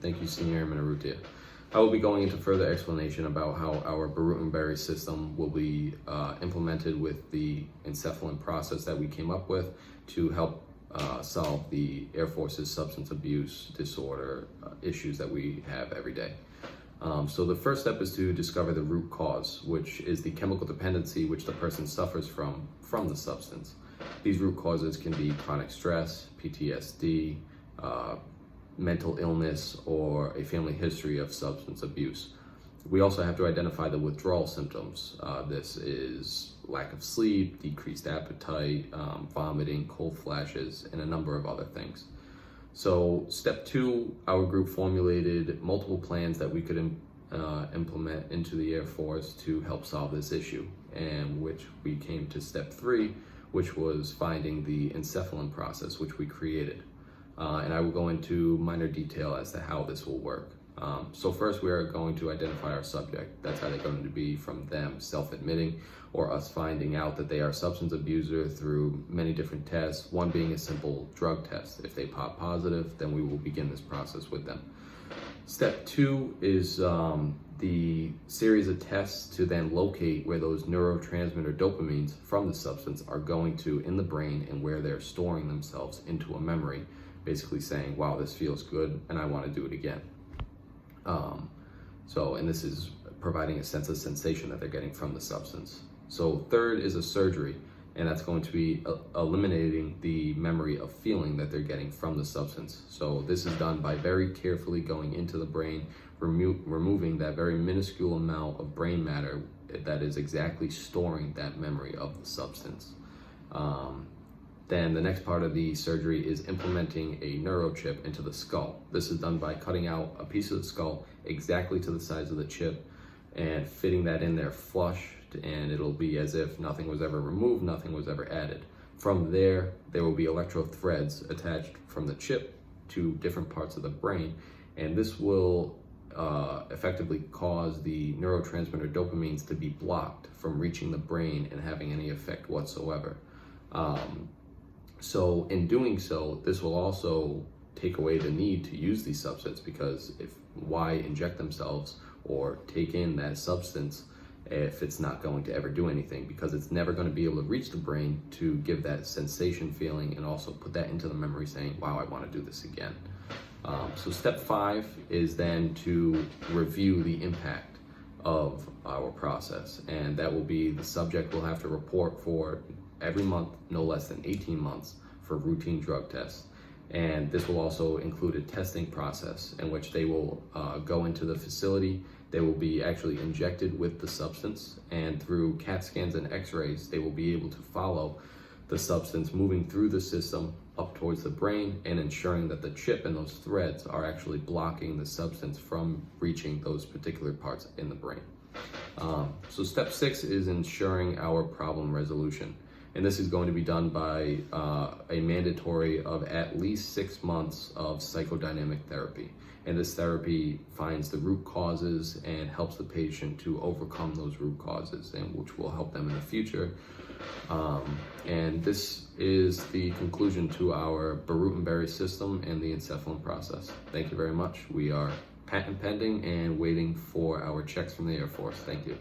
Thank you, Senior Airman Arrutia. I will be going into further explanation about how our Borrutenberry system will be implemented with the encephalin process that we came up with to help solve the Air Force's substance abuse disorder issues that we have every day. So the first step is to discover the root cause, which is the chemical dependency which the person suffers from the substance. These root causes can be chronic stress, PTSD, mental illness, or a family history of substance abuse. We also have to identify the withdrawal symptoms. This is lack of sleep, decreased appetite, vomiting, cold flashes, and a number of other things. So step 2, our group formulated multiple plans that we could implement into the Air Force to help solve this issue, and which we came to step 3, which was finding the encephalin process, which we created. And I will go into minor detail as to how this will work. So first we are going to identify our subject. That's either going to be from them self-admitting or us finding out that they are a substance abuser through many different tests, one being a simple drug test. If they pop positive, then we will begin this process with them. Step 2 is the series of tests to then locate where those neurotransmitter dopamines from the substance are going to in the brain and where they're storing themselves into a memory, basically saying, wow, this feels good and I want to do it again. And this is providing a sense of sensation that they're getting from the substance. So third is a surgery, and that's going to be eliminating the memory of feeling that they're getting from the substance. So this is done by very carefully going into the brain, removing that very minuscule amount of brain matter that is exactly storing that memory of the substance. Then the next part of the surgery is implementing a neurochip into the skull. This is done by cutting out a piece of the skull exactly to the size of the chip and fitting that in there flush, and it'll be as if nothing was ever removed, nothing was ever added. From there will be electrode threads attached from the chip to different parts of the brain, and this will effectively cause the neurotransmitter dopamines to be blocked from reaching the brain and having any effect whatsoever. So in doing so, this will also take away the need to use these substances, because why inject themselves or take in that substance if it's not going to ever do anything, because it's never going to be able to reach the brain to give that sensation feeling and also put that into the memory saying, wow, I want to do this again. So step 5 is then to review the impact of our process, and that will be the subject will have to report for every month, no less than 18 months, for routine drug tests. And this will also include a testing process in which they will go into the facility. They will be actually injected with the substance, and through CAT scans and x-rays, they will be able to follow the substance moving through the system up towards the brain and ensuring that the chip and those threads are actually blocking the substance from reaching those particular parts in the brain. So step 6 is ensuring our problem resolution. And this is going to be done by a mandatory of at least 6 months of psychodynamic therapy. And this therapy finds the root causes and helps the patient to overcome those root causes, and which will help them in the future. And this is the conclusion to our Borrutenberry system and the encephalin process. Thank you very much. We are patent pending and waiting for our checks from the Air Force. Thank you.